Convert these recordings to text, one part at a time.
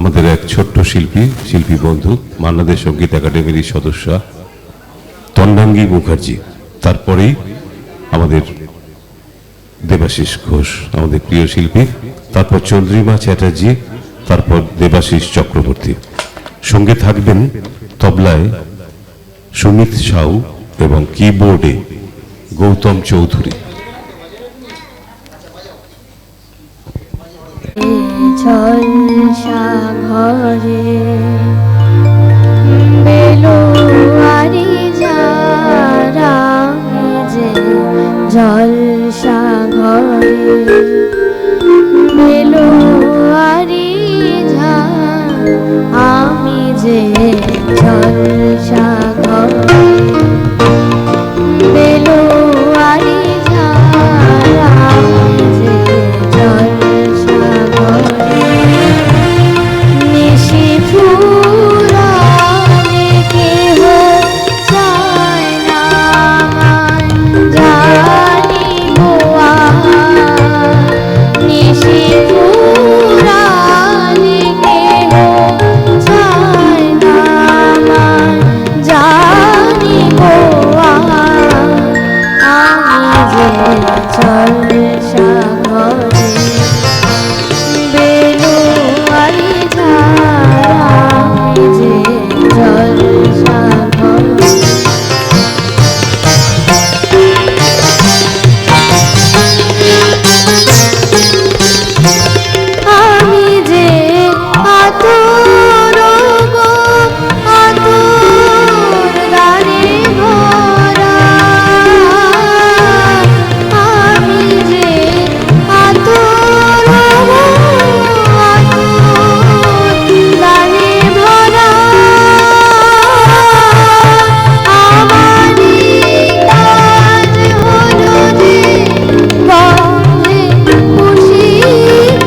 আমাদের এক ছোট্ট শিল্পী বন্ধু মান্না দে সঙ্গীত একাডেমির সদস্য তন্ডাঙ্গী মুখার্জি, তারপরেই আমাদের দেবাশিস ঘোষ আমাদের প্রিয় শিল্পী, তারপর চন্দ্রিমা চ্যাটার্জি, তারপর দেবাশিস চক্রবর্তী। সঙ্গে থাকবেন তবলায় সুমিত সাউ এবং কিবোর্ডে গৌতম চৌধুরী। ঝলসা ঘরে বেলোয়ারি যারা যে ঝলসা ঘরে বেলোয়ারি যা আমি যে ঝলসা ঘরে বেলোয়ারি যারা যে ঝলসা ঘরে নিশি ফুরালে কেহ চায় না জানি গোয়া নিশি ফুরালে কেহ চায় না জানি গোয়া আমি যে ঝলসা ঘরে বেলোয়ারি ঝাড়া আমি যে ঝলসা ঘরে আমি যে আতর গো আতর গানে ভরা আমি যে আতর গো আতর গানে ভরা আমারই কাজ হলো যে বন্ধে খুশি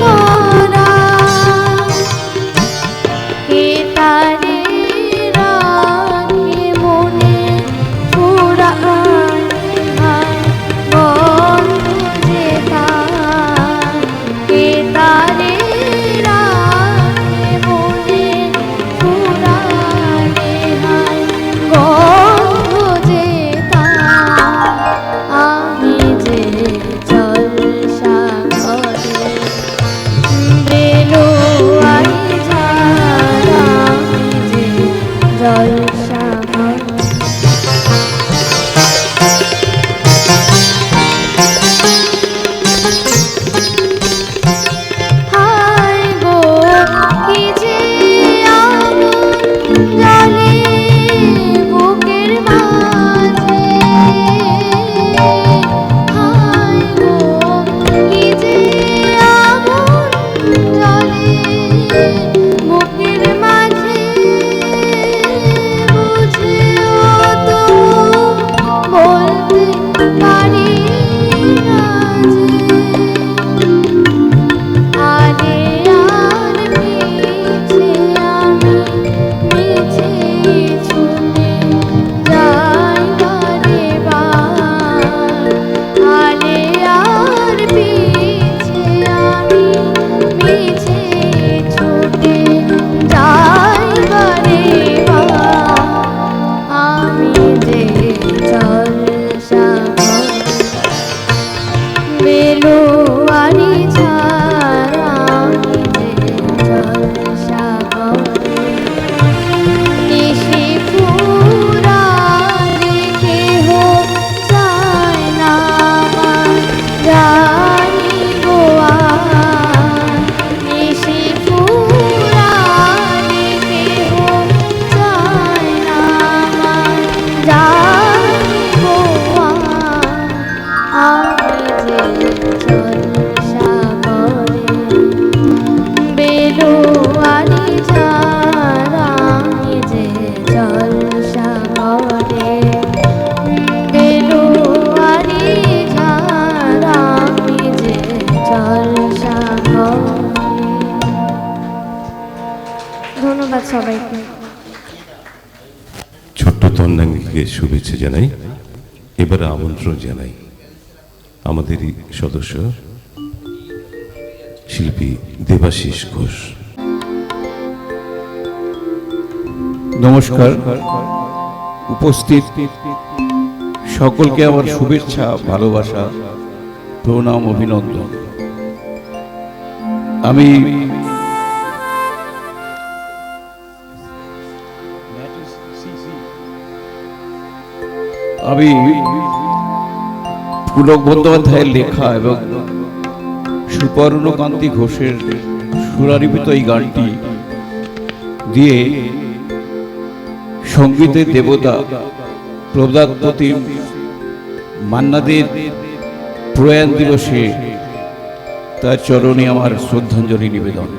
করা কে তারে রাখে মনে পুরাণে বন্ধ যে তার কে তারে রাখে মনে পুরাণে বন্ধ যে তার আমি যে ঝলসা ঘরে বেলোয়ারি ঝাড়া আমি যে ঝলসা ঘরে হায় গো কি যে আগুন জ্বলে বুকের মাঝে হায় গো কি যে আগুন জ্বলে বুকের মাঝে বুঝেও তো বলতে পারি না যে আরে আর মিছে আমি মিছে ছুটে যাই বারে বার আরে আর পিছে আমি মিছে ছুটে যাই বারে বার আমি যে ঝলসা বেলোয়ারি ঝাড়া আমি যে ঝলসা ঘরে নিশি ফুরালে কেহ চায় না জানি গোয়া নিশি ফুরালে কেহ চায় না জানি গোয়া আমি যে ঝলসা ঘরে বেলোয়ারি ঝাড়া আমি যে ঝলসা ঘরে বেলোয়ারি ঝাড়া আমি যে ঝলসা ঘরে। ধন্যবাদ সবাইকে। ছোট্ট তন্ডাঙ্গীকে শুভেচ্ছা জানাই। এবারে আমন্ত্রণ জানাই আমাদেরই সদস্য শিল্পী দেবাশিস ঘোষ। নমস্কার, উপস্থিত সকলকে আমার শুভেচ্ছা, ভালোবাসা, প্রণাম, অভিনন্দন। আমি পুলক বন্দ্যোপাধ্যায়ের লেখা এবং সুপর্ণকান্তি ঘোষের সুরারিপিত এই গানটি দিয়ে সঙ্গীতের দেবতা প্রদাতপতি মান্নাদের প্রয়াণ দিবসে তার চরণে আমার শ্রদ্ধাঞ্জলি নিবেদন।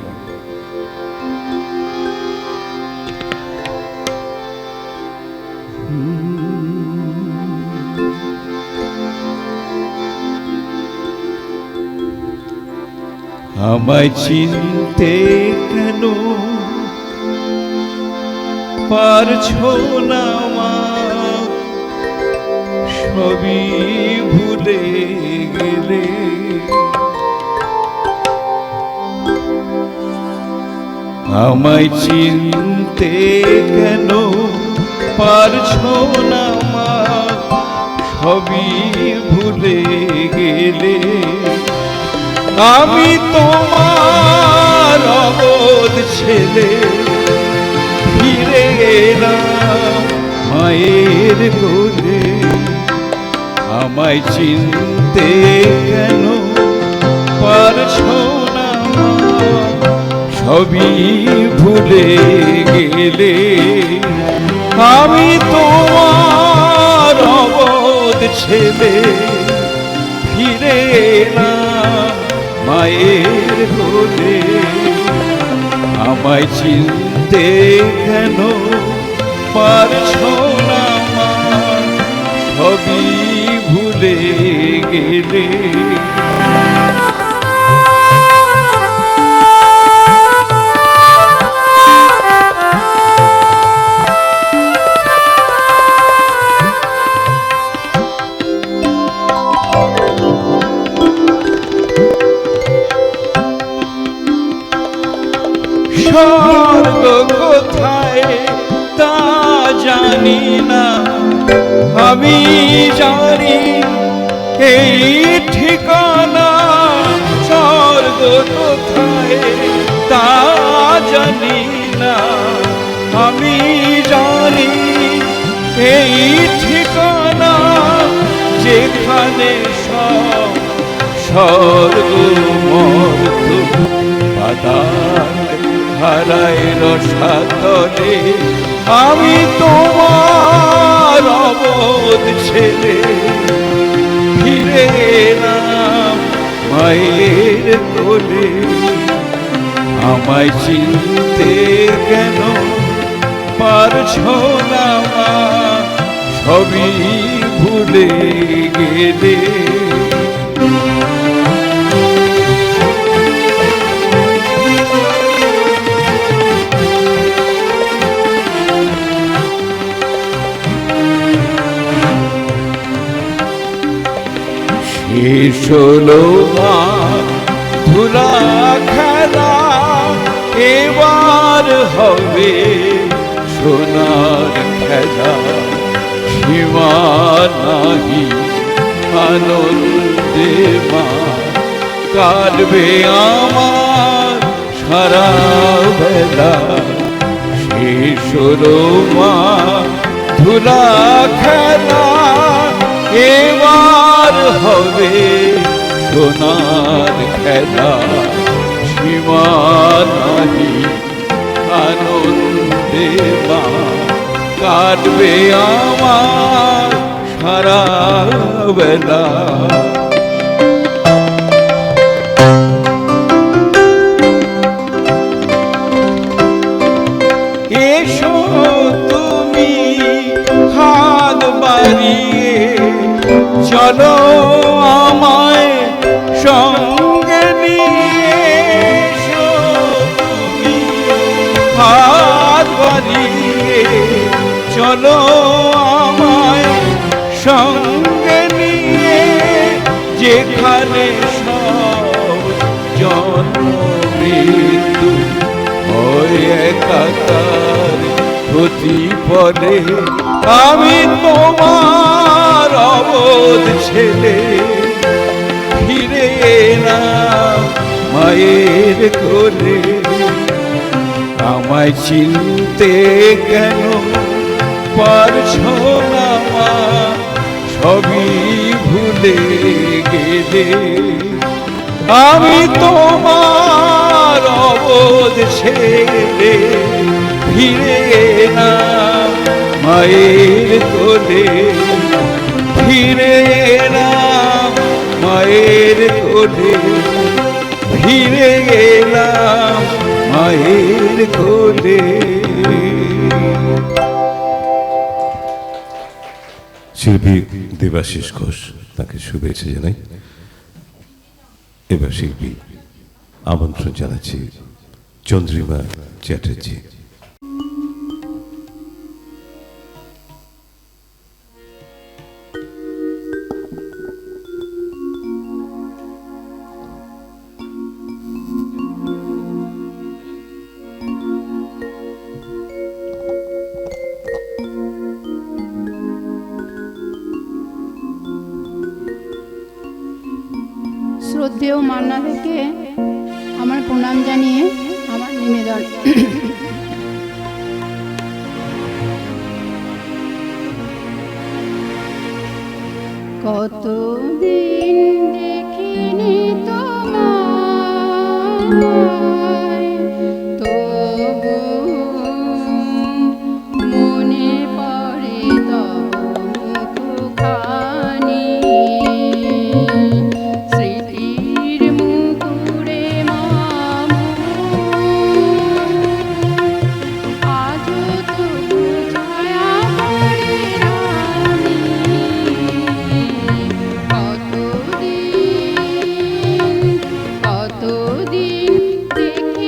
আমায় চিনতে কেন পারছো না মা, সবই ভুলে গেলে। আমায় চিনতে কেন পারছো না মা, সবই ভুলে গেলে। আমি তোমার অবোধ ছেলে, ফিরে এলাম মায়ের কোলে। আমায় চিনতে কেন পারছো না মা, সবই ভুলে গেলে। আমি তোমার অবোধ ছেলে, ফিরে এলাম মায়ের কোলে। আমায় চিনতে কেন পারছো না মা, সবই ভুলে গেলে। স্বর্গ কোথায় তা জানি না, আমি জানি এই ঠিকানা। স্বর্গ কোথায় তা জানি না, আমি জানি এই ঠিকানা। যেখানে সব স্বর্গ মর্ত পাতাল হারায় রসাতলে। আমি তোমার অবোধ ছেলে, ফিরে এলাম মায়ের কোলে। আমায় চিনতে কেন পারছো না মা, সবই ভুলে গেলে। শেষ হলো মা ধুলা খেলা, এবার হবে সোনার খেলা। সীমা নাহি আনন্দে মা, কাটবে আমার সারা বেলা। শেষ হলো মা ধুলা খেলা, এবার হবে সোনার খেলা। সীমা নাহি আনন্দে মা, কাটবে আমার সারা বেলা। এসো তুমি হাত বাড়িয়ে, চলো আমায় সঙ্গে নিয়ে। এসো তুমি হাত বাড়িয়ে, চলো আমায় সঙ্গে নিয়ে। যেখানে সব জন্ম মৃত্যু হয় একাকার প্রতি পদে আমি তোমার অবোধ ছেলে, ফিরে না মায়ের কোলে। আমায় চিনতে কেন পারছো না মা, সবই ভুলে গেলে। আমি তোমার অবোধ ছেলে, ফিরে না মায়ের কোলে, ফিরে না মায়ের কোলে, ফিরে এলাম মায়ের কোলে। শিল্পী দেবাশিস ঘোষ, তাকে শুভেচ্ছা জানাই। এবার শিল্পী আমন্ত্রণ জানাচ্ছি চন্দ্রিমা চ্যাটার্জি। শ্রদ্ধেয় মান্না থেকে আমার প্রণাম জানিয়ে আমার নিবেদন। কতদিন দেখিনি তোমায়, তবু মনে পড়ে তব মুখখানি। স্মৃতির মুকুরে মামু আজও তবু ছায়া পড়ে রানী। কতদিন কতদিন দেখি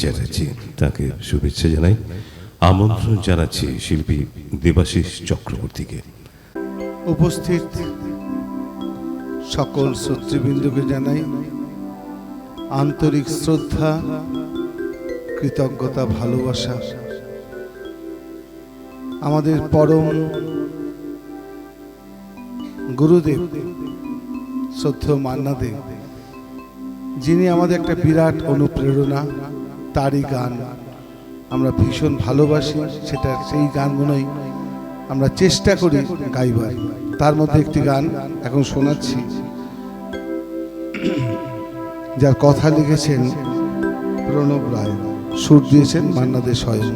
চ্যাটার্জি, তাকে শুভেচ্ছা জানাই। আমন্ত্রণ জানাচ্ছি শিল্পী দেবাশিস চক্রবর্তীকে। উপস্থিত সকল শ্রোতৃবৃন্দকে জানাই আন্তরিক শ্রদ্ধা, কৃতজ্ঞতা, ভালোবাসা। আমাদের পরম গুরুদেব শ্রদ্ধেয় মান্না দে, যিনি আমাদের একটা বিরাট অনুপ্রেরণা, তারই গান আমরা ভীষণ ভালোবাসি। সেটা সেই গানগুলোই আমরা চেষ্টা করি গাইবার। তার মধ্যে একটি গান এখন শোনাচ্ছি, যার কথা লিখেছেন প্রণব রায়, সুর দিয়েছেন মান্না দে স্বয়ং।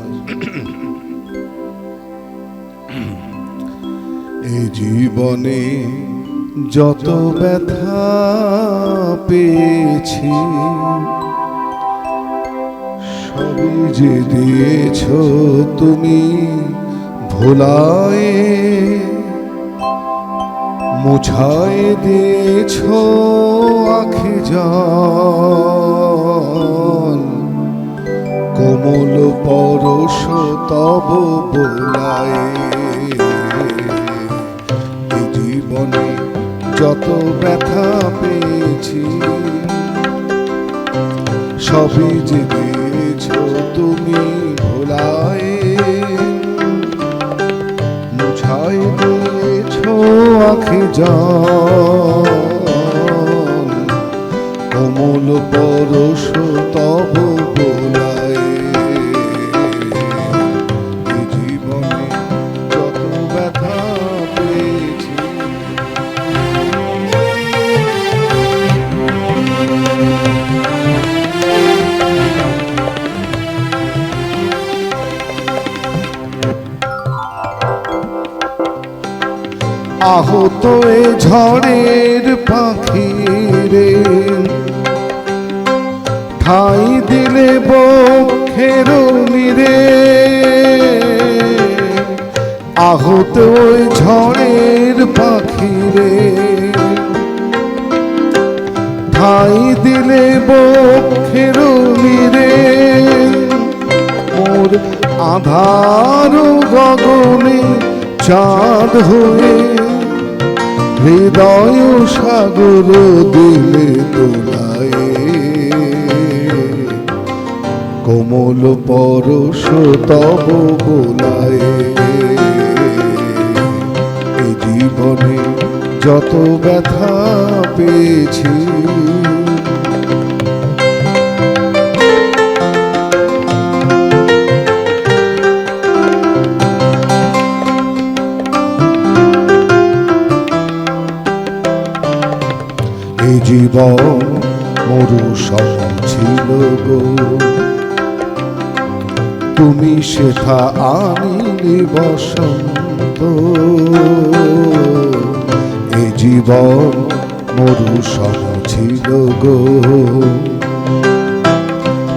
এই জীবনে যত ব্যথা পেয়েছি, সবই যে দিয়েছ তুমি ভোলায়, মুছায় দিয়েছ আখি জল, কোমল পরশ তব বোলায়। এই জীবনে যত ব্যথা পেয়েছি, সবই যে দিয়েছ তুমি ভোলায়, মুছায় দিয়েছ আখি জল, কোমল পরশ তব বোলায়। এই জীবনে যত ব্যথা পেয়েছি, আহত এ ঝড়ের পাখি রে, ঠাই দিলে বক্ষের নিরে। আহত ওই ঝড়ের পাখি রে, ঠাই দিলে বক্ষের নিরে। মোর আধার গগনে চাঁদ হয়ে, হৃদয় সাগর দিলে তোলায়, কোমল পরশ তব বোলায়। এই জীবনে যত ব্যথা পেয়েছি, এই জীবন মরু সম ছিল গো, তুমি সেথা আনিলি বসন্ত। এই জীবন মরু সম ছিল গো,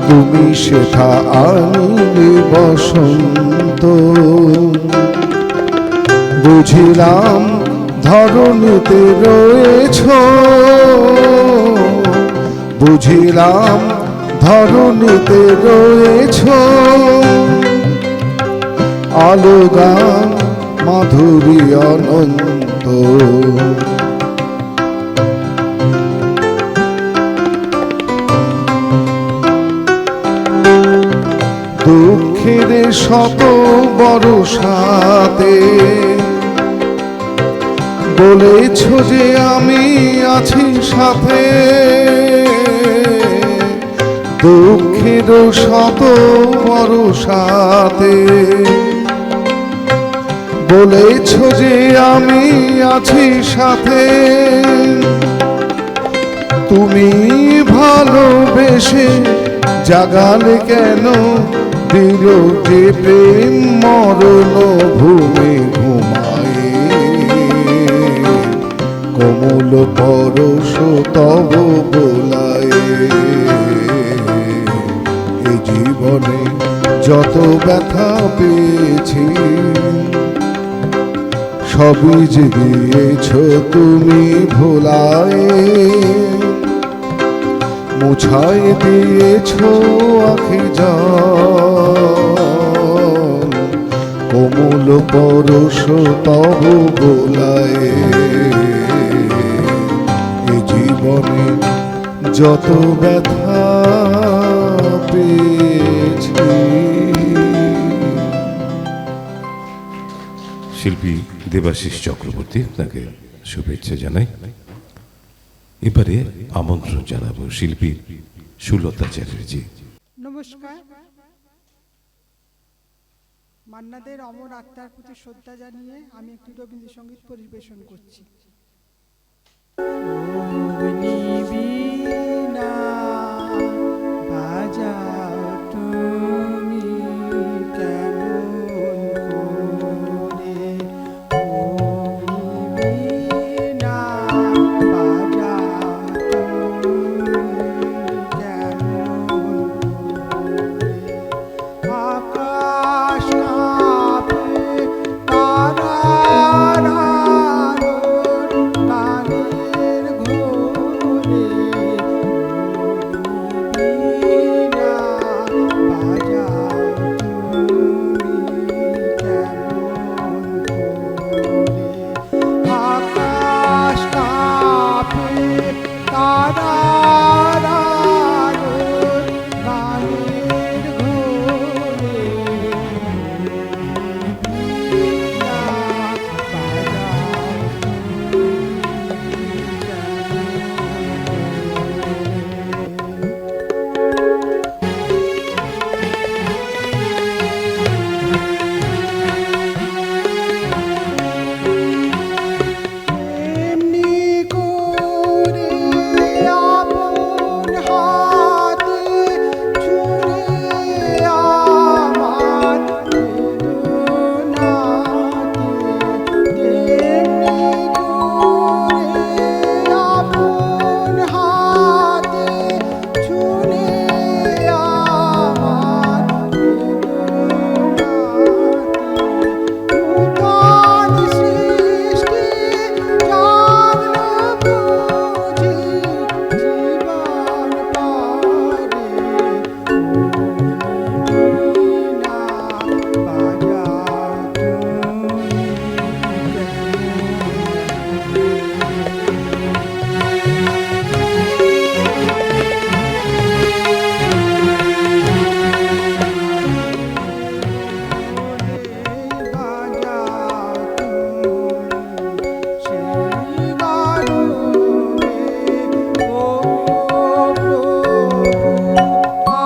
তুমি সেথা আনিলি বসন্ত। বুঝিলাম ধরণীতে রয়েছ, বুঝিলাম ধরণীতে রয়েছ। আলো গান মাধুরী অনন্ত, দুঃখের শত বরসাতে বলেছ যে আমি আছি সাথে। দুঃখের শত বরসাতে বলেছ যে আমি আছি সাথে। তুমি ভালোবেসে জাগালে কেন, দিল যে প্রেম মরণ ভূমি ঘুমায়। কোমল পরশ তব বোলায়। এই জীবনে যত ব্যথা পেয়েছি, সবই যে দিয়েছ তুমি ভোলায়। মুছাই দিয়েছ আখি জল কোমল পরশ তব গোলায় এ জীবনে যত ব্যথা পেয়েছি। শিল্পী দেবাশিস চক্রবর্তী, তাকে শুভেচ্ছা জানাই। এবারে আমন্ত্রণ জানাবো শিল্পী সুলতা চ্যাটার্জি। নমস্কার। মান্নাদের অমর আত্মার প্রতি শ্রদ্ধা জানিয়ে আমি একটি রবীন্দ্রসঙ্গীত পরিবেশন করছি। বীণা বাজাও তুমি কেমন করে, বীণা বাজাও তুমি কেমন করে, আকাশ কাঁপে তারার আলোর গানের ঘোরে, বীণা বাজাও তুমি কেমন করে, আকাশ কাঁপে তারার আলোর গানের ঘোরে, বীণা বাজাও তুমি কেমন করে। এমনি করে আপন হাতে ছুঁড়ে আমার বেদনাতে, এমনি করে আপন হাতে ছুঁড়ে আমার বেদনাতে, নূতন সৃষ্টি জাগলো বুঝি জীবন পারে, বীণা বাজাও তুমি বাজাও তুমি সেই গানে, ও প্রভু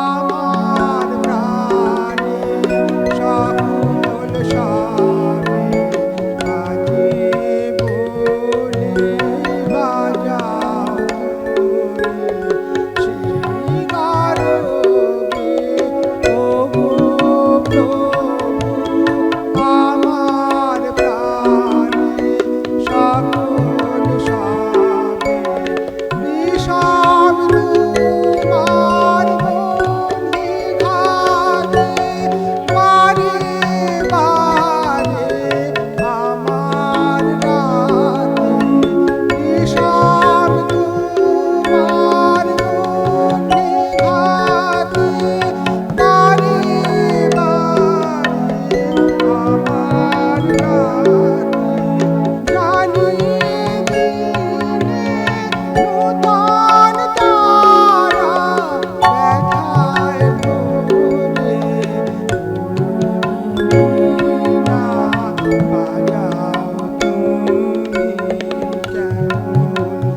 আমার প্রাণে সকল স্বামী কাজে বলে, বাজাও তুমি সেই গানে, ও প্রভু আমার প্রাণে সকল স্বামী, বিষম তোমার বন্দি ঘাতে বারে বারে আমার রাতে, বিষম তোমার বন্দি ঘাতে বারে বারে আমার রাতে, জানি দিনে নূতন তারা ব্যথায় ভরে, বীণা বাজাও তুমি কেমন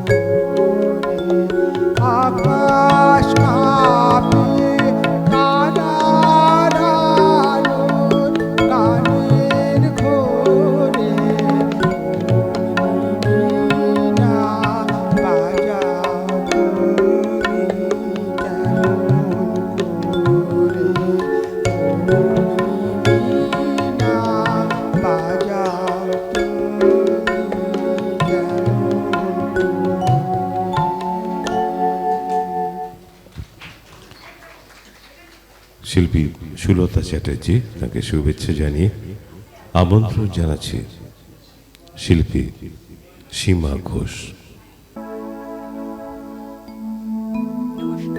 করে, আকাশ কাঁপে তারার আলোর গানের ঘোরে, বীণা বাজাও তুমি কেমন করে, বীণা বাজাও তুমি কেমন করে। শিল্পী সুলতা চ্যাটার্জি, তাকে শুভেচ্ছা জানিয়ে আমন্ত্রণ জানাচ্ছি শিল্পী সীমা ঘোষ। নমস্কার।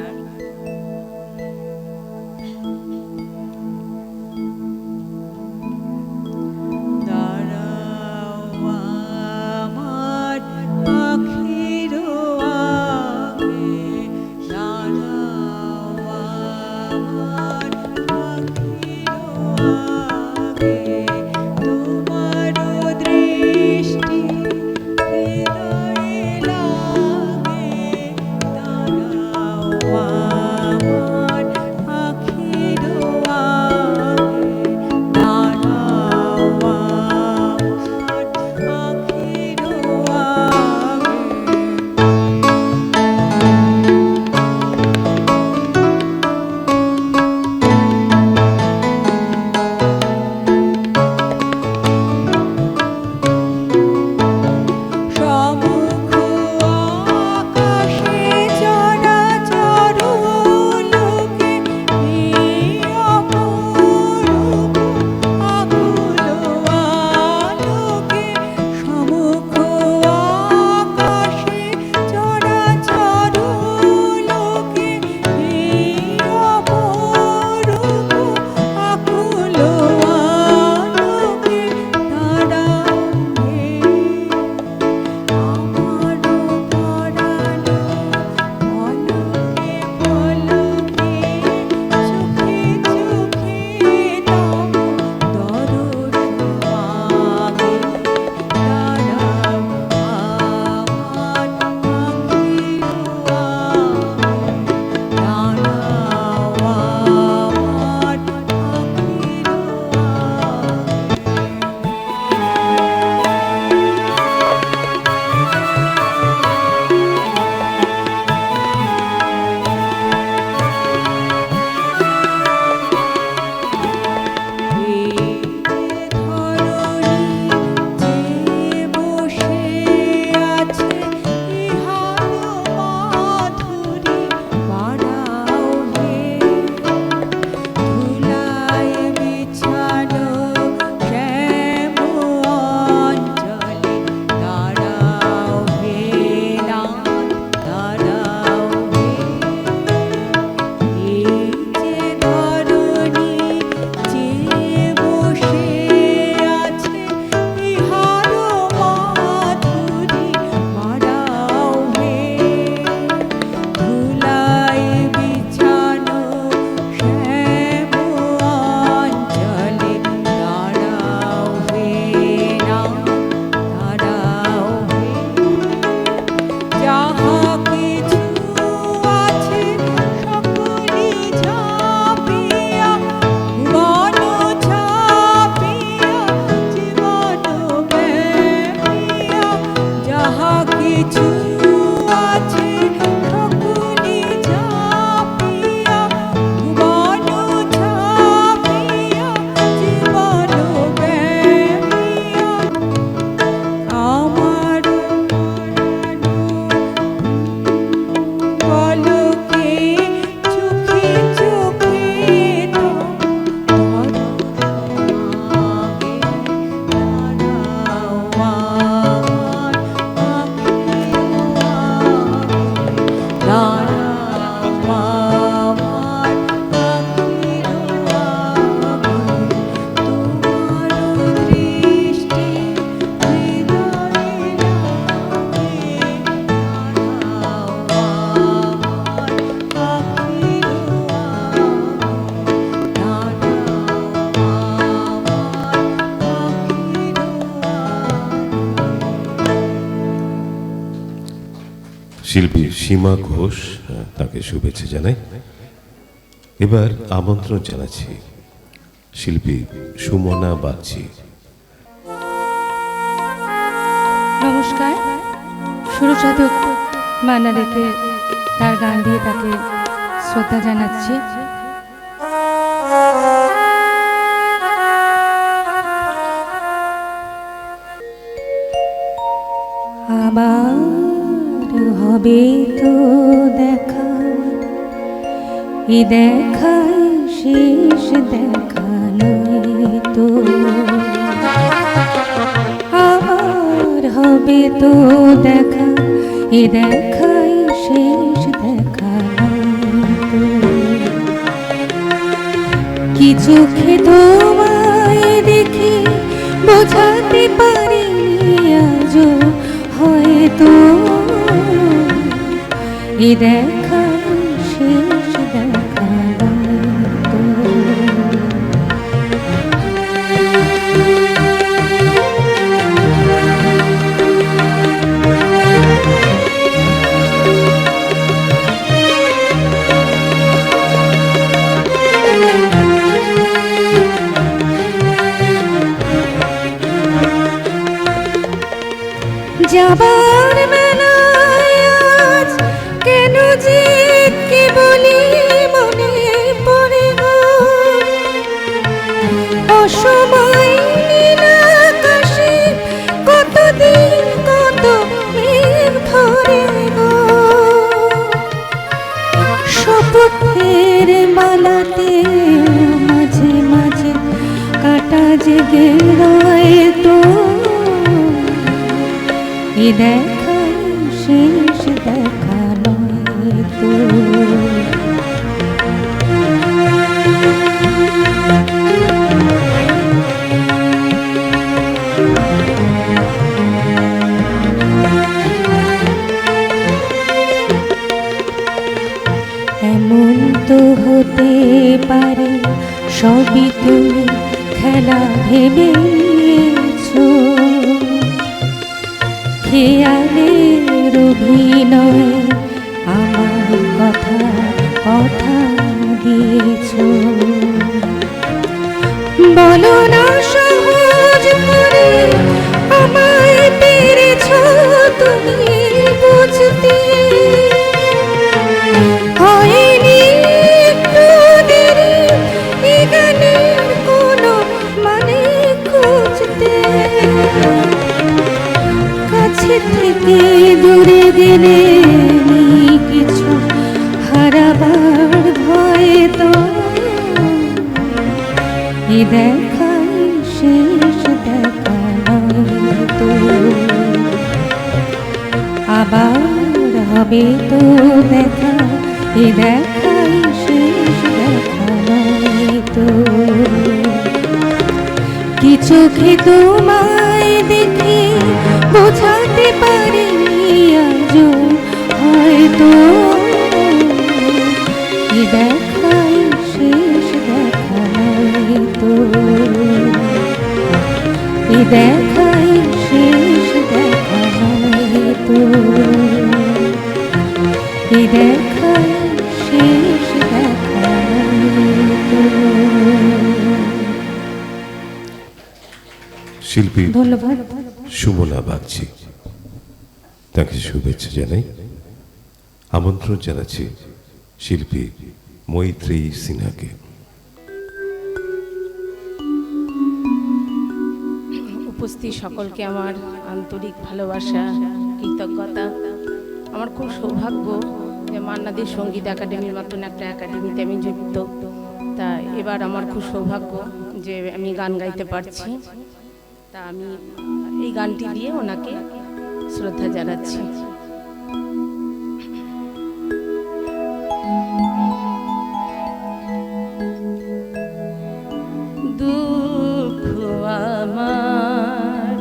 শিল্পী সীমা ঘোষ তাকে শুভেচ্ছা জানাই। এবার আমন্ত্রণ জানাচ্ছি শিল্পী সুমনা বাগচি। নমস্কার। সুরসাধক মান্না দেকে তার গান দিয়ে তাকে শ্রদ্ধা জানাচ্ছি। আবার হবে তো দেখা, এ দেখাই শেষ দেখা নয় তো। আবার হবে তো দেখা, এ দেখাই শেষ দেখা নয় তো। কি চোখে তোমায় দেখি বোঝাতে পারিনি আজও হয়তো, এ দেখা শেষ দেখা নয় তো। যাবার বেলায় আজ কেন যে কি বলি মনে পড়ে গো, অসময় নীল আকাশে কতদিন কত মেঘ ধরে গো, শপথের মালাতে মাঝে মাঝে কাটা জেগে রয় তো, এ দেখাই শেষ দেখা নয় তো। এমন তো হতে পারে সবই তুমি খেলা ভেবেছো, খেয়ালের অভিনয়ে আমার কথা কথা দিয়েছো, বলো না সহজ করে আমায় পেরেছো তুমি বুঝতে, হয়নি একটু দেরি এ গানের কোনো মানে খুঁজতে, কাছে থেকে দূরে গেলে নেই কিছু হারাবার ভয় তো, এ দেখাই শেষ দেখা নয় তো, আবার হবে তো দেখা, এ দেখাই শেষ দেখা নয় তো। কি চোখে তোমায় দেখে বোঝাতে পারিনি আজও হয়তো, এ দেখাই শেষ দেখা নয় তো, এ দেখাই শেষ দেখা নয় তো, এ দেখাই শেষ দেখা নয় তো। শিল্পী ধন্যবাদ। সুমনা বাগচি, তাকে শুভেচ্ছা জানাই। আমন্ত্রণ জানাচ্ছি শিল্পী মৈত্রী সিনহাকে। উপস্থিত সকলকে আমার আন্তরিক ভালোবাসা, কৃতজ্ঞতা। আমার খুব সৌভাগ্য যে মান্নাদের সঙ্গীত একাডেমির মতন একটা একাডেমিতে আমি যুক্ত। তা এবার আমার খুব সৌভাগ্য যে আমি গান গাইতে পারছি। তা আমি এই গানটি দিয়ে ওনাকে শ্রদ্ধা জানাচ্ছি। দুঃখ আমার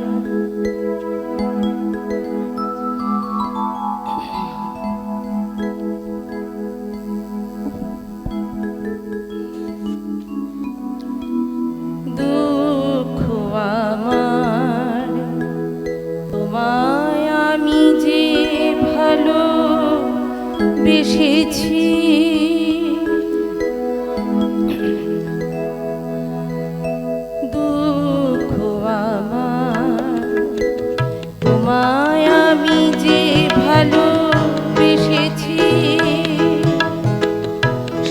দুঃখ আমার, তোমায় আমি যে ভালো বেসেছি, দুঃখ আমার, তোমায় আমি যে ভালো বেসেছি,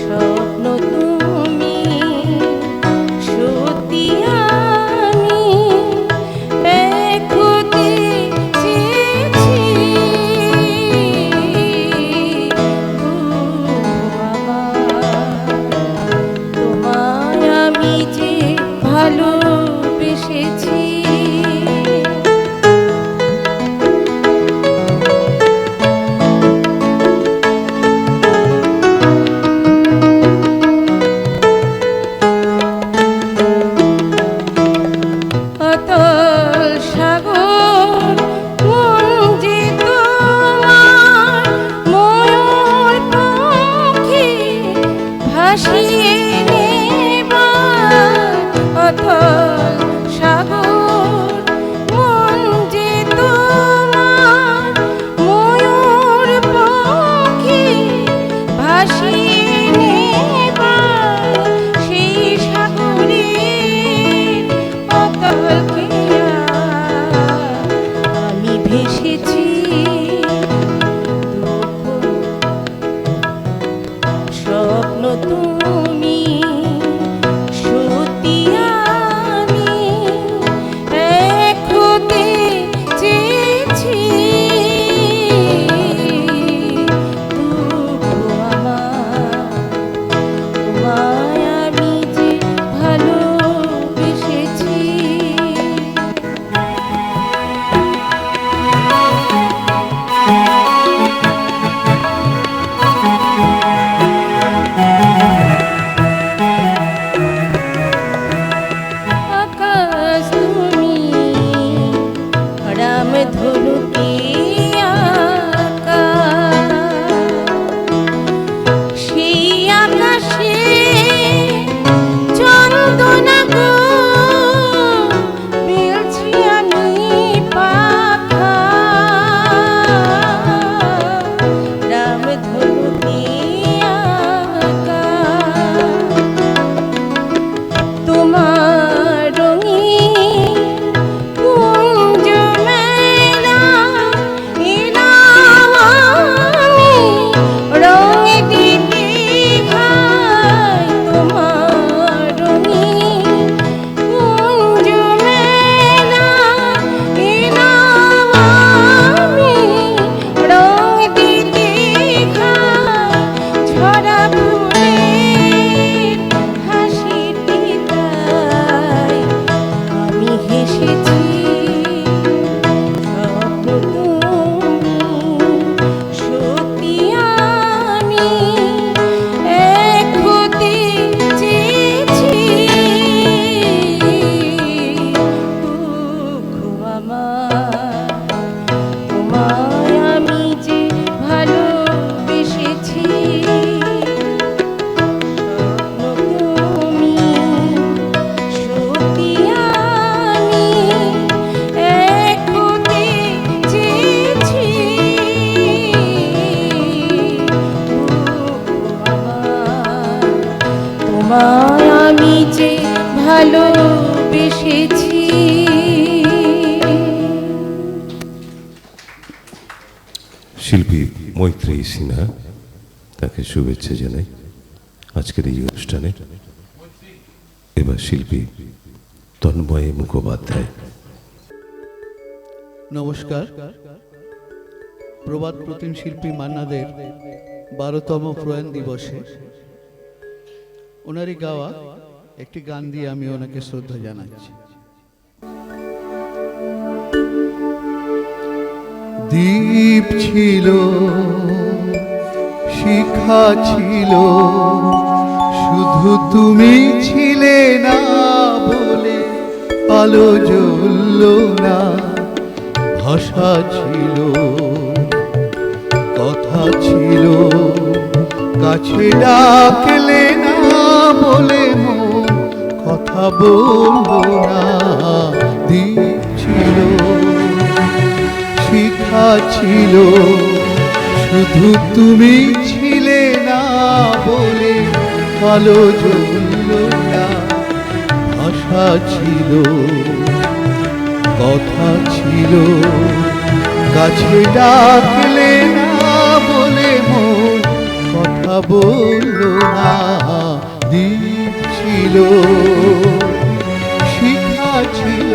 স্বপ্ন তুমি সত্যি আমি এক হতে চেয়েছি, ভালোবেসেছি। শিল্পী মৈত্রী সিনহা, তাকে শুভেচ্ছা জানাই আজকের এই অনুষ্ঠানে। এবার শিল্পী তন্ময় মুখোপাধ্যায়। নমস্কার। প্রবাদ প্রতিম শিল্পী মান্নাদের 12তম প্রয়াণ দিবসে ওনারই গাওয়া একটি গান দিয়ে আমি ওনাকে শ্রদ্ধা জানাচ্ছি। দীপ ছিল, শিখা ছিল, শুধু তুমি ছিলে না বলে আলো জ্বলল না। ভাষা ছিল, কথা ছিল, কাছে ডাকলে না বলে মন কথা বলল না। দীপ ছিল, শিখা ছিল, শুধু তুমি ছিলে না বলে আলো জ্বলল না। ভাষা ছিল, কথা ছিল, কাছে ডাকলে না বলে মন কথা বলল না। দীপ ছিল, শিখা ছিল।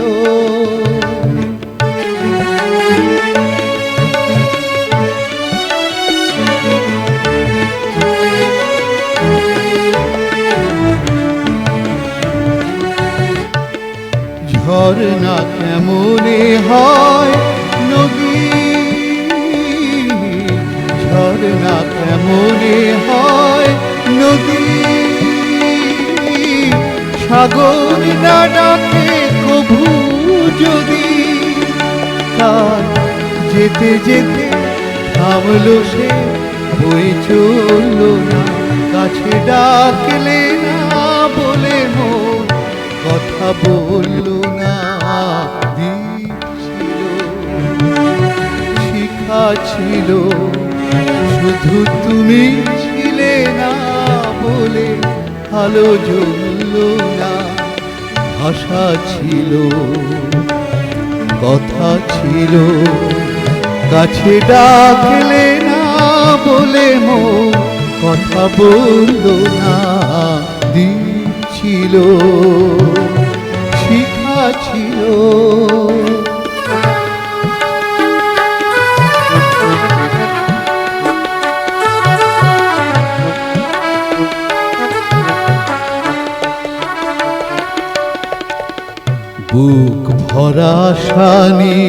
ঝরনা কেমনে হয় নদী, ঝরনা কেমনে হয় নদী, সাগর না ডাকে কভু যদি। তার যেতে যেতে থামলো সে, বয়ে চলল না। কাছে ডাকলে না বলে মন কথা বলল না। দীপ ছিল, শিখা ছিল, শুধু তুমি ছিলে না বলে আলো জ্বলল না। ভাষা ছিল, কথা ছিল, কাছে ডাকলে না বলে মন কথা বলল না। দীপ ছিল, শিখা ছিল। বুক ভরা শানি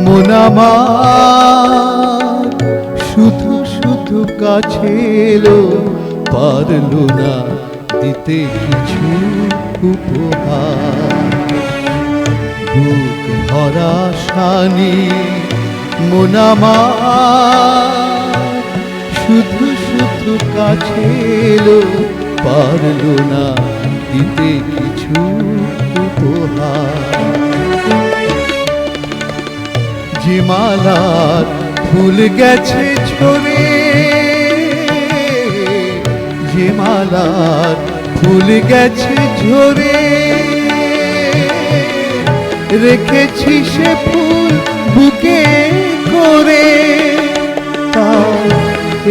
মন আমার, শুধু শুধু কাছে এলো, পারলো না দিতে কিছু উপহার। বুক ভরা শানি মন আমার, শুধু শুধু কাছে এলো, পারলো না দিতে কিছু উপহার। যে মালার ফুল গেছে ঝরে, যে মালার ফুল গেছে ঝরে, রেখেছি সে ফুল বুকে করে। তার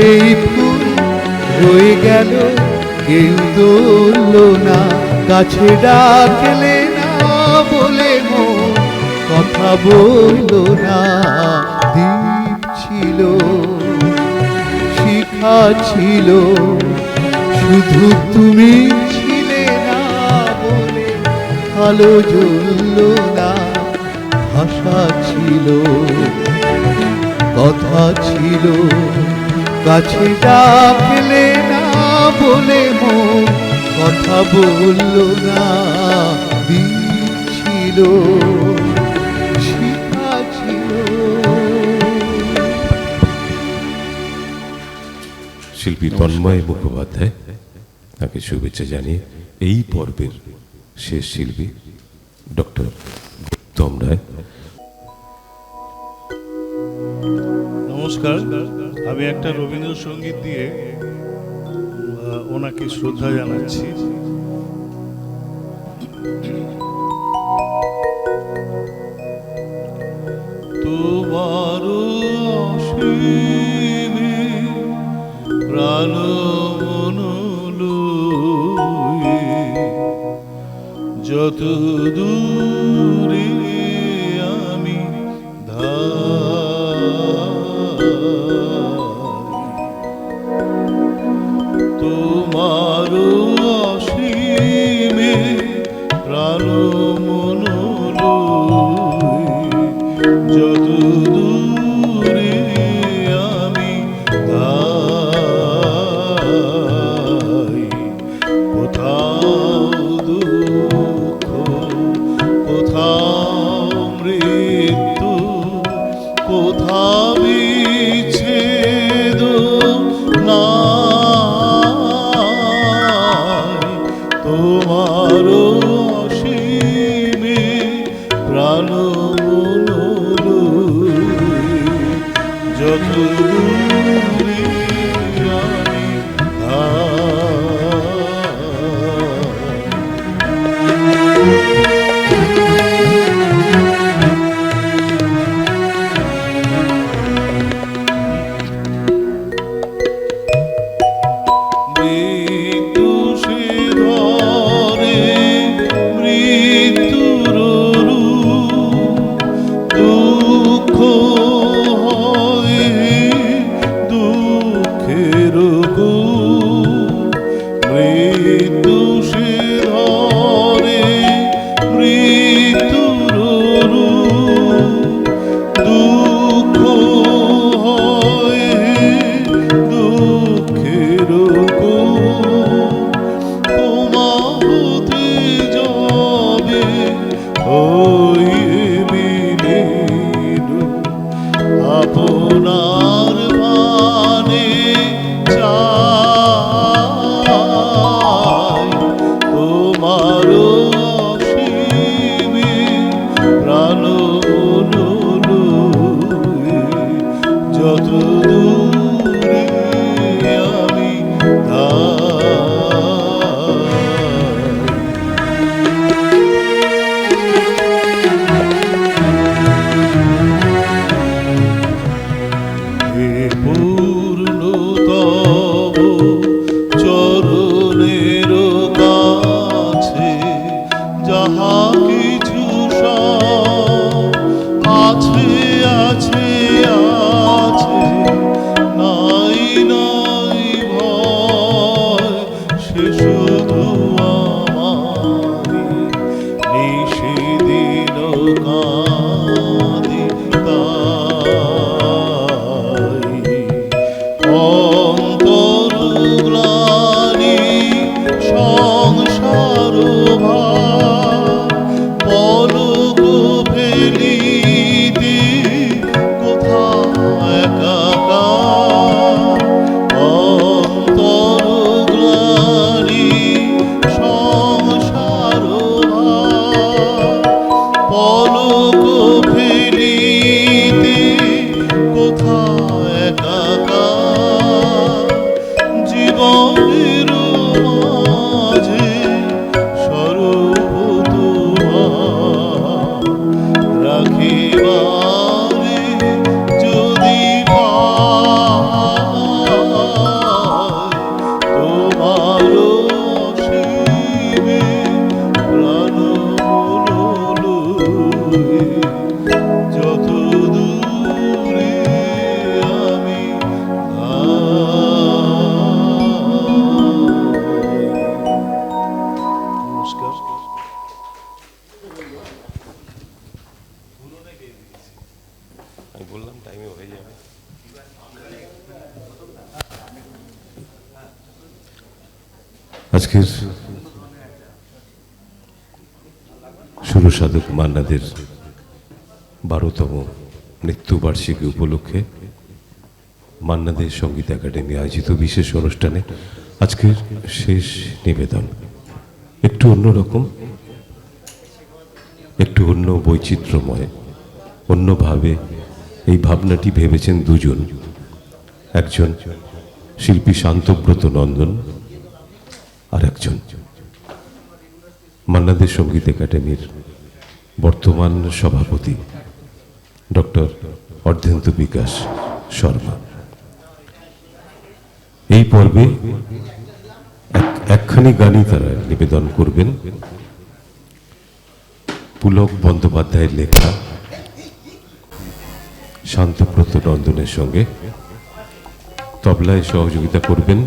এই ফুল রয়ে গেল, কেউ তুলল না। কাছে ডাকলে না বলে মন কথা বলল না। দীপ ছিল, শিখা ছিল, শুধু তুমি ছিলে না বলে আলো জ্বলল না। ভাষা ছিল, কথা ছিল, কাছে ডাকলে না বলে মন কথা বলল না। দীপ ছিল, শিখা ছিল। শিল্পী তন্ময় মুখোপাধ্যায়, তাকে শুভেচ্ছা জানিয়ে এই পর্বের শেষ শিল্পী ডক্টর গৌতম রায়। নমস্কার, আমি একটা রবীন্দ্রসঙ্গীত দিয়ে ওনাকে শ্রদ্ধা জানাচ্ছি। তোমার অসীমে প্রাণ মন লয়ে যত দূরে আমি তোমার অসীমে প্রাণ মন লয়ে যত দূরে আমি ধাই কোথাও দুঃখ কোথাও মৃত্যু কোথাও বিচ্ছেদ নাই তোমার অসীমে প্রাণ যত দূরে আমি মৃত্যু সে ধরে মৃত্যুর দুঃখ দুঃখের গো মৃত্যু সে ধরে মৃত্যুর দুঃখ দুঃখের গো তোমা হতে যাবে হয়ে বিলীন আপনার মানে চাই তোমার অসীমে প্রাণ লয়ে যত দূরে আমি হে পূর্ণ তব চরণের কাছে যাহা কিছু সব আছে আছে আছে নাই নাই ভয় সে শুধু আমারি নিষেদিন কাঁদি তাই অন্তর গ্লানি সংসার ভার পলক ফেলিতে কোথায় একাকার অন্তর গ্লানি সংসার ভার পলক ফেলিতে কোথায় একাকার জীবনের মাঝে স্বরূপ তোমার রাখিবারে যদি পাই তোমার অসীমে প্রাণ লয়ে যত দূরে আমি নমস্কার। আমি বললাম টাইমে হয়ে যাবে। আজকের সুরসাধক মান্নাদের 12তম মৃত্যুবার্ষিকী উপলক্ষে মান্নাদের সঙ্গীত একাডেমি আয়োজিত বিশেষ অনুষ্ঠানে আজকের শেষ নিবেদন একটু অন্যরকম, একটু অন্য বৈচিত্র্যময়, অন্যভাবে এই ভাবনাটি ভেবেছেন দুজন, একজন শিল্পী শান্তব্রত নন্দন আর একজন মান্না দে সঙ্গীত একাডেমির বর্তমান সভাপতি ডক্টর অর্ধেন্দু বিকাশ শর্মা। এই পর্বে একখানি গানই তারা নিবেদন করবেন, পুলক বন্দ্যোপাধ্যায়ের লেখা, শান্তব্রত নন্দনের সঙ্গে। তবলায় সহযোগিতা করবেন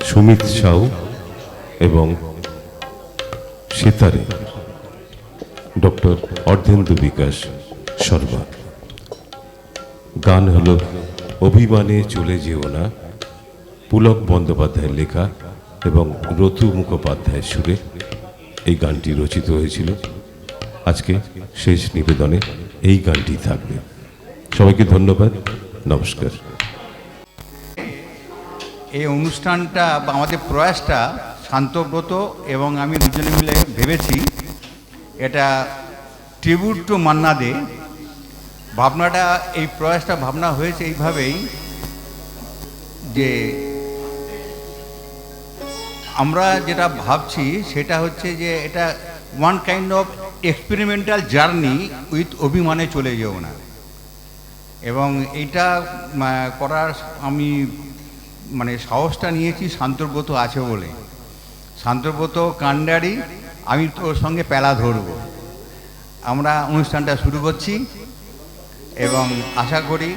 সুমিত সাউ এবং সেতারে ডক্টর অর্ধেন্দু বিকাশ শর্মা। গান হল অভিমানে চলে যেও না, পুলক বন্দ্যোপাধ্যায়ের লেখা এবং রতু মুখোপাধ্যায়ের সুরে এই গানটি রচিত হয়েছিল। আজকে শেষ নিবেদনে এই গানটি থাকবে। সবাইকে ধন্যবাদ, নমস্কার। এই অনুষ্ঠানটা বা আমাদের প্রয়াসটা শান্তব্রত এবং আমি দুজনে মিলে ভেবেছি এটা ট্রিবিউট টু মান্না দে। ভাবনাটা, এই প্রয়াসটা ভাবনা হয়েছে এইভাবেই যে আমরা যেটা ভাবছি সেটা হচ্ছে যে এটা one kind of experimental journey with অভিমানে চলে যেও না। এবং এইটা করার আমি সাহসটা নিয়েছি শান্তব্রত আছে বলে। শান্তব্রত কান্ডারি, আমি তোর সঙ্গে পেলা ধরব। আমরা অনুষ্ঠানটা শুরু করছি এবং আশা করি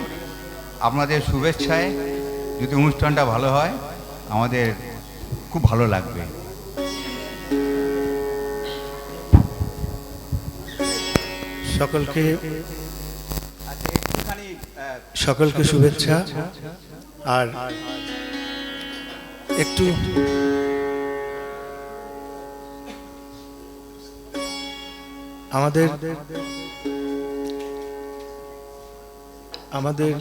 আপনাদের শুভেচ্ছায় যদি অনুষ্ঠানটা ভালো হয় আমাদের খুব ভালো লাগবে। সকলকে শুভেচ্ছা। আর একটু আমাদের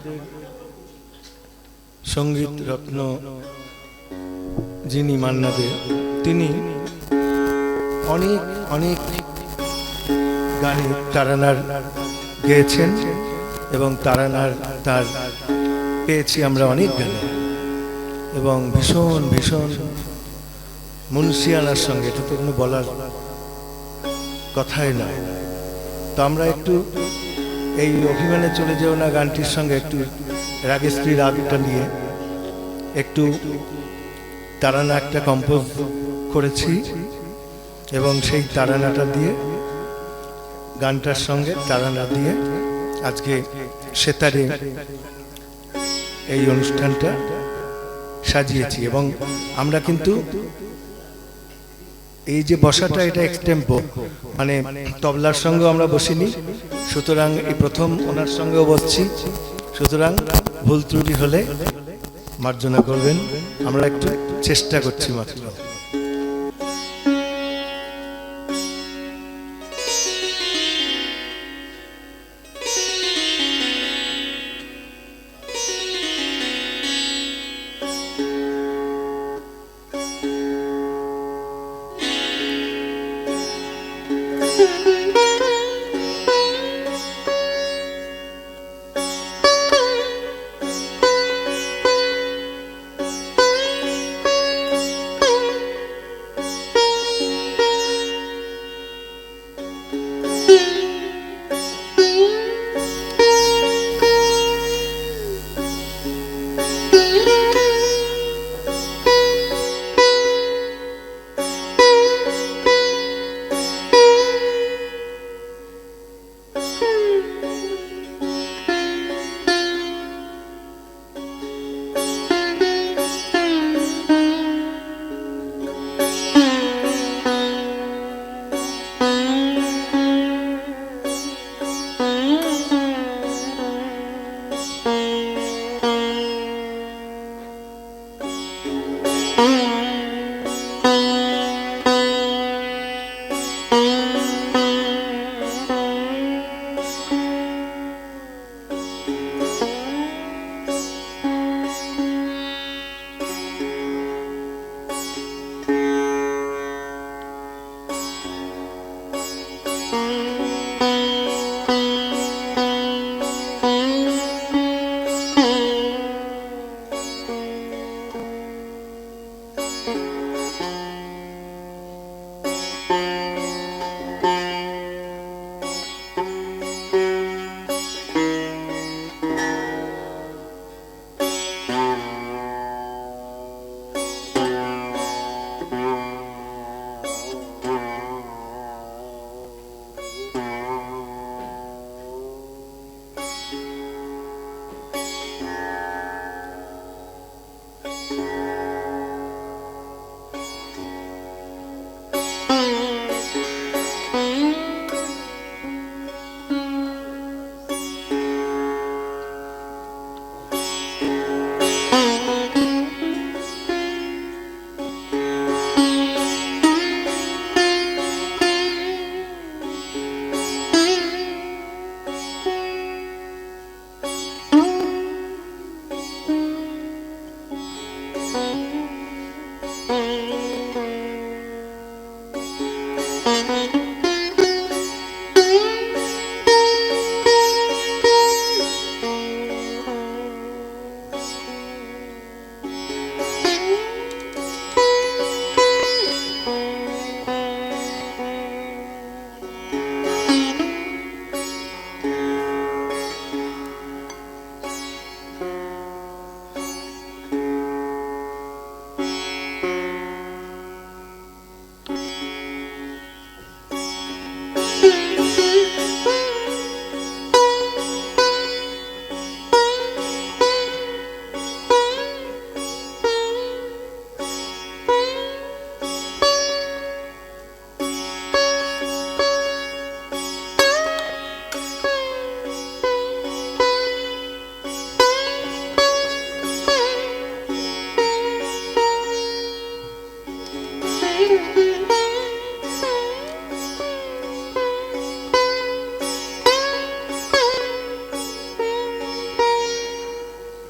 সঙ্গীত রত্ন যিনি মান্না দে, তিনি অনেক অনেক গানে তারানার গেয়েছেন এবং তারানার তার পেয়েছি আমরা অনেক গানে এবং ভীষণ ভীষণ মুন্সিয়ানার সঙ্গে, এটা তো কোনো বলার কথাই নয়। তো আমরা একটু এই অভিমানে চলে যেও না গানটির সঙ্গে একটু রাগেশ্রী রাগটা নিয়ে একটু তারানা একটা কম্পোজ করেছি এবং সেই তারানাটা দিয়ে, গানটার সঙ্গে তারানা দিয়ে আজকে সেতারে এই অনুষ্ঠানটা সাজিয়েছি। এবং আমরা কিন্তু এই যে বসাটা, এটা এক্সটেম্পো, তবলার সঙ্গেও আমরা বসিনি, সুতরাং এই প্রথম ওনার সঙ্গেও বসছি, সুতরাং ভুল ত্রুটি হলে মার্জনা করবেন। আমরা একটু চেষ্টা করছি মাত্র।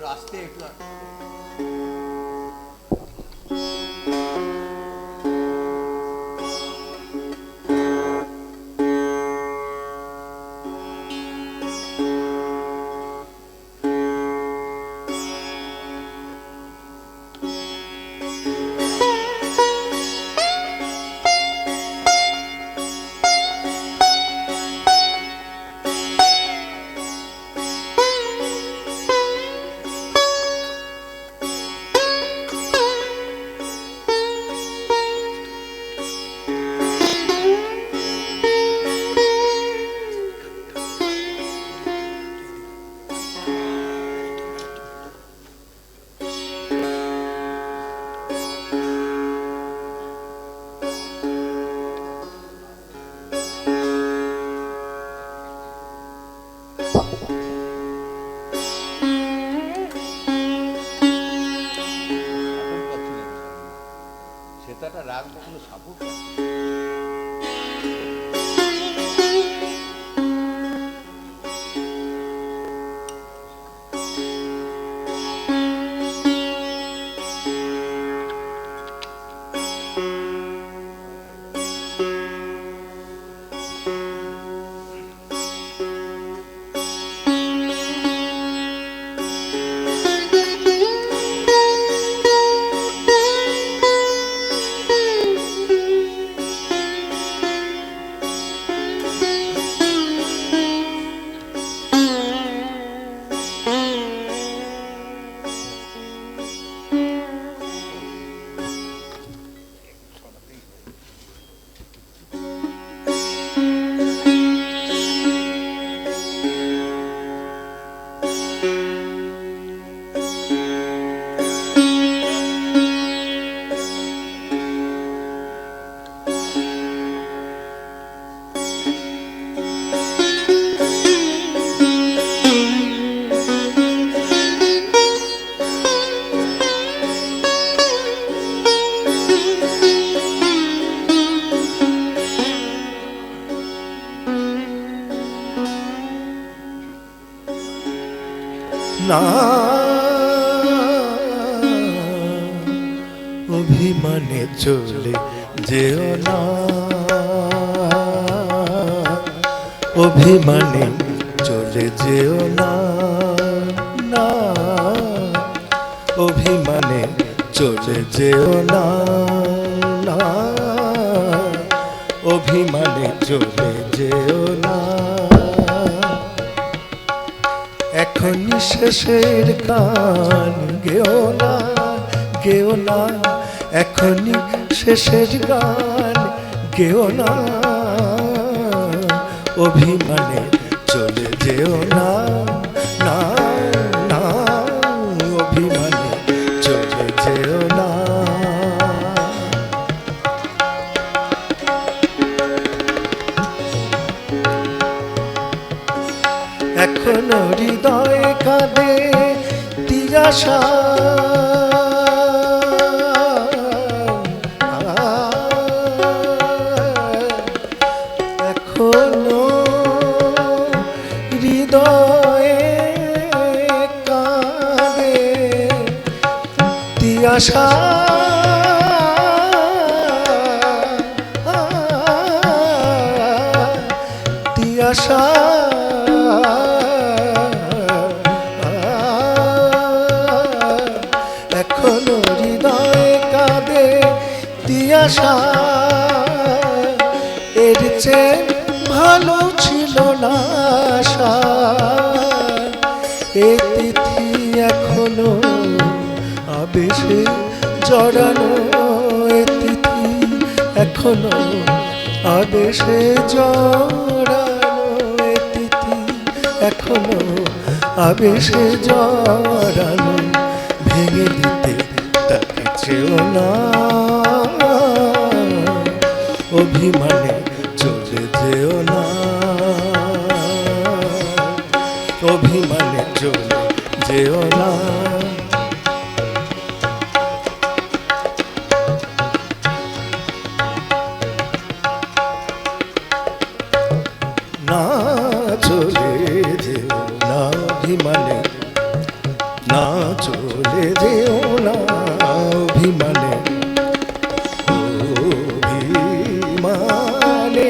রাস্তে একটু সেটাটা রাখবো কোনো সাপোর্ট না অভিমানে চলে যেও না, অভিমানে চলে যেও না, না অভিমানে চলে যেও না, না অভিমানে চলে যেও না। এখনই শেষের গান গেও না, গেও না, এখনই শেষের গান গেও না, অভিমানে চলে যেও না, না না অভিমানে চলে যেও না। এখনো হৃদয় কাঁদে দিয়াশা, এখনো হৃদয়ে কাঁদে দিয়াশা, দিয়াশা এখনো হৃদয়ে কাঁদে দিয়াশা, এর চেয়ে ভালো ছিল না আশা, এ তিথি এখনো আবেশে জড়ানো, এ তিথি এখনো আবেশে জড়ানো, এখনো আবেশে জড়ানো, ভেঙে দিতে তাকে চেও না, অভিমানে চলে যেও না, অভিমানে চলে যেও না। না চলে যেও না অভিমানে, না চলে যেও না অভিমানে, অভিমানে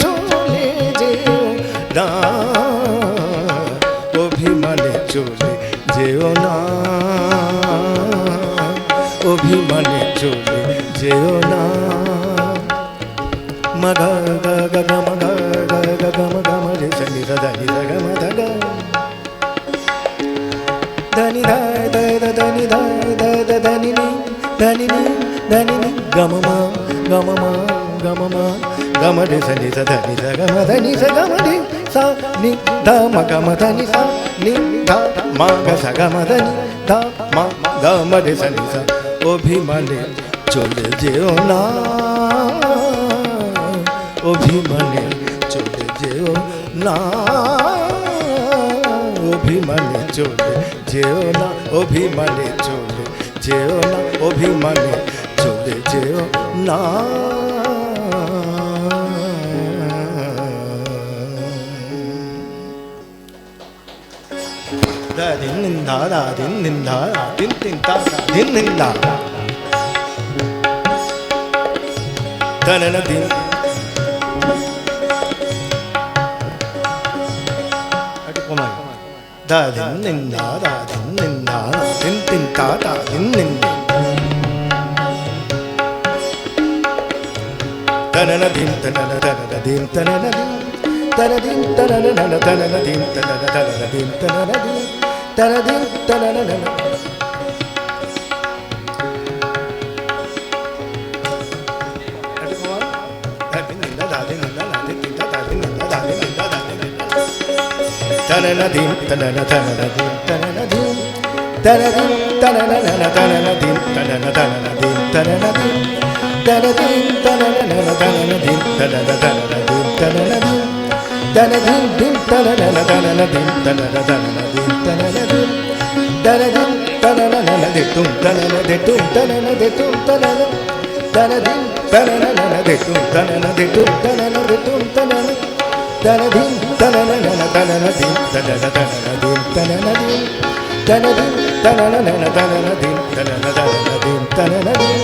চলে যেও না, অভিমানে চলে যেও না, অভিমানে চলে যেও না। মগা গা গা গা মগা গা গা গা মগা মরে সনি সদা নি সগা মদা গা ধনি ধা দা দা ধনি ধা দা দা ধনি নি ধনি নি ধনি নি গম মা গম মা গম মা গম রে সনি সদা নি সগা মদা নি সগা মরে সা নি ধা মগা মদা নি সা নি ধা মা গা সগা মদা নি ধা মা গা মরে সনি সা। অভিমানে চলে যেও না, অভিমানে চলে যেও না, অভিমানে চলে যেও না, অভিমানে চলে যেও না, অভিমানে চলে যেও না। Da din din da da din din da din din da da din din da da na na din da din din da da din din da din din da da din din da na na din da na na da na din da na na din da na din da na na na da na na din da na na da na din da na na din da na din da na na na tanana dim tanana tanana dim tanana dim tanana tanana tanana dim tanana tanana dim tanana dim tanana dim tanana tanana dim tanana tanana dim tanana dim tanana dim tanana tanana dim tanana tanana dim tanana dim tanana dim tanana de tum tanana de tum tanana de tum tanana tanana dim tanana de tum tanana de tum tanana de tum tanana tanana dim tanana tanana dim tanana tanana dim tanana dim tanana dim tanana tanana dim tanana tanana dim tanana dim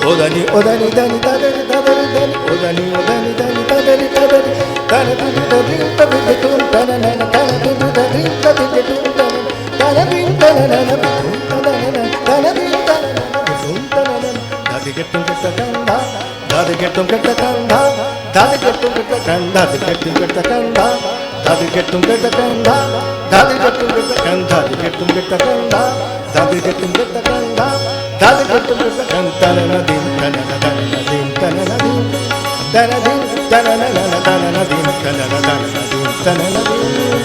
odani odani dani dadani dadani dani odani odani dani dadani dadani tanana dadani dadani tum tanana tanana dadani dadani tum tanana dim tanana tum tanana tanana dim tanana tum tanana dadi gettum gettakanda dadi gettum gettakanda dadi gettum gettakanda dadi gettum gettakanda dadi gettum gettakanda dadi gettum gettakanda dadi gettum gettakanda dadi gettum gettakanda dadi gettum gettakanda tanana dim tanana tanana dim tanana dim tanana dim tanana tanana dim tanana tanana dim tanana dim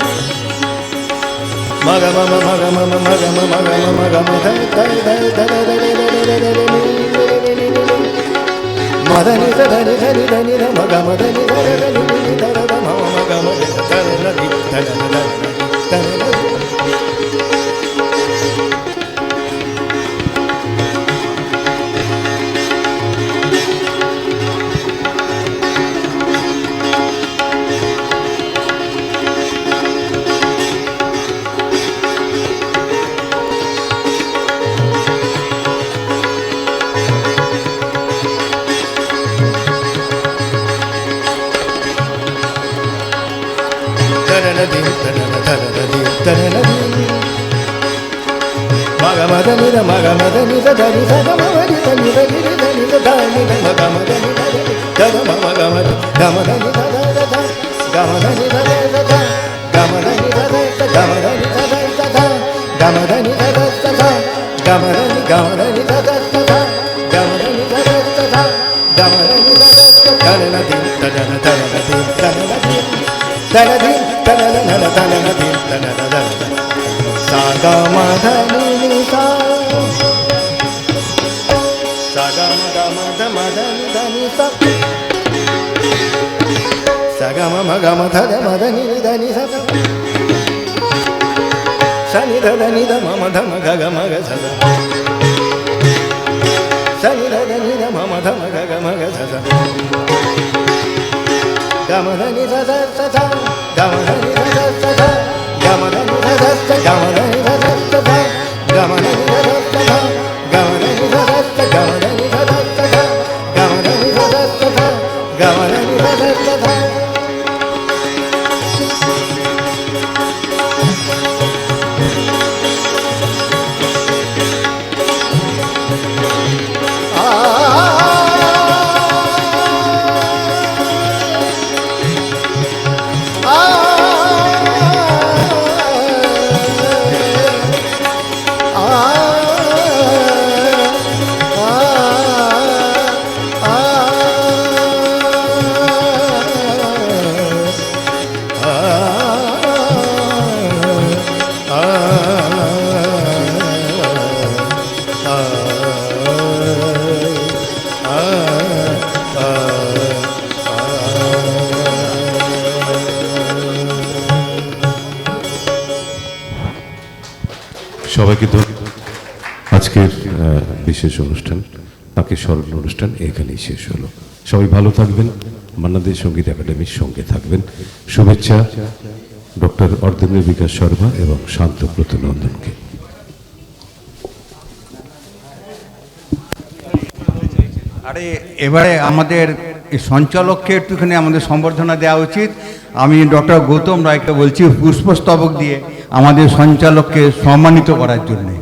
maga mama maga mama maga mama maga mama maga mama dai dai dai dai madani dani dani dani maga madani dani dani dani mama maga madani tanana dim tanana tanana magadani da magadani da dani da magadani dani dani dani da dani da magadani da magadani da magadani da gamadani da da gamadani da da gamadani da da gamadani da da gamadani gamadani da da gamadani da da gamadani da da tanana dim tanana tanana dim tanana dim tana din tana nana tana din tana nana sa ga ma dha ni ni sa ga ma dha ni dha ni sa ga ma dha ni dha ni sa sa ni dha ni dha ma dha ma ga ma ga sa sa ni dha ni dha ma dha ma ga ma ga sa ga ma dha ni dha sa sa ga ma dha ni dha sa sa ga ma dha ni dha sa ga ma dha ni dha sa sa ga ma dha ni dha sa ga ma dha ni dha sa ga ma dha ni dha sa ga ma dha ni dha sa ga ma dha ni dha sa সবাইকে আজকের বিশেষ অনুষ্ঠান তাকে স্মরণ অনুষ্ঠান এখানেই শেষ হলো। সবাই ভালো থাকবেন, মান্না দে সঙ্গীত একাডেমির সঙ্গে থাকবেন। শুভেচ্ছা ডক্টর অর্ধেন্দ্র বিকাশ শর্মা এবং শান্তব্রত নন্দনকে। আরে এবারে আমাদের এই সঞ্চালককে একটুখানি আমাদের সম্বর্ধনা দেওয়া উচিত। আমি ডক্টর গৌতম রায়কে বলছি পুষ্পস্তবক দিয়ে আমাদের সঞ্চালককে সম্মানিত করার জন্যে।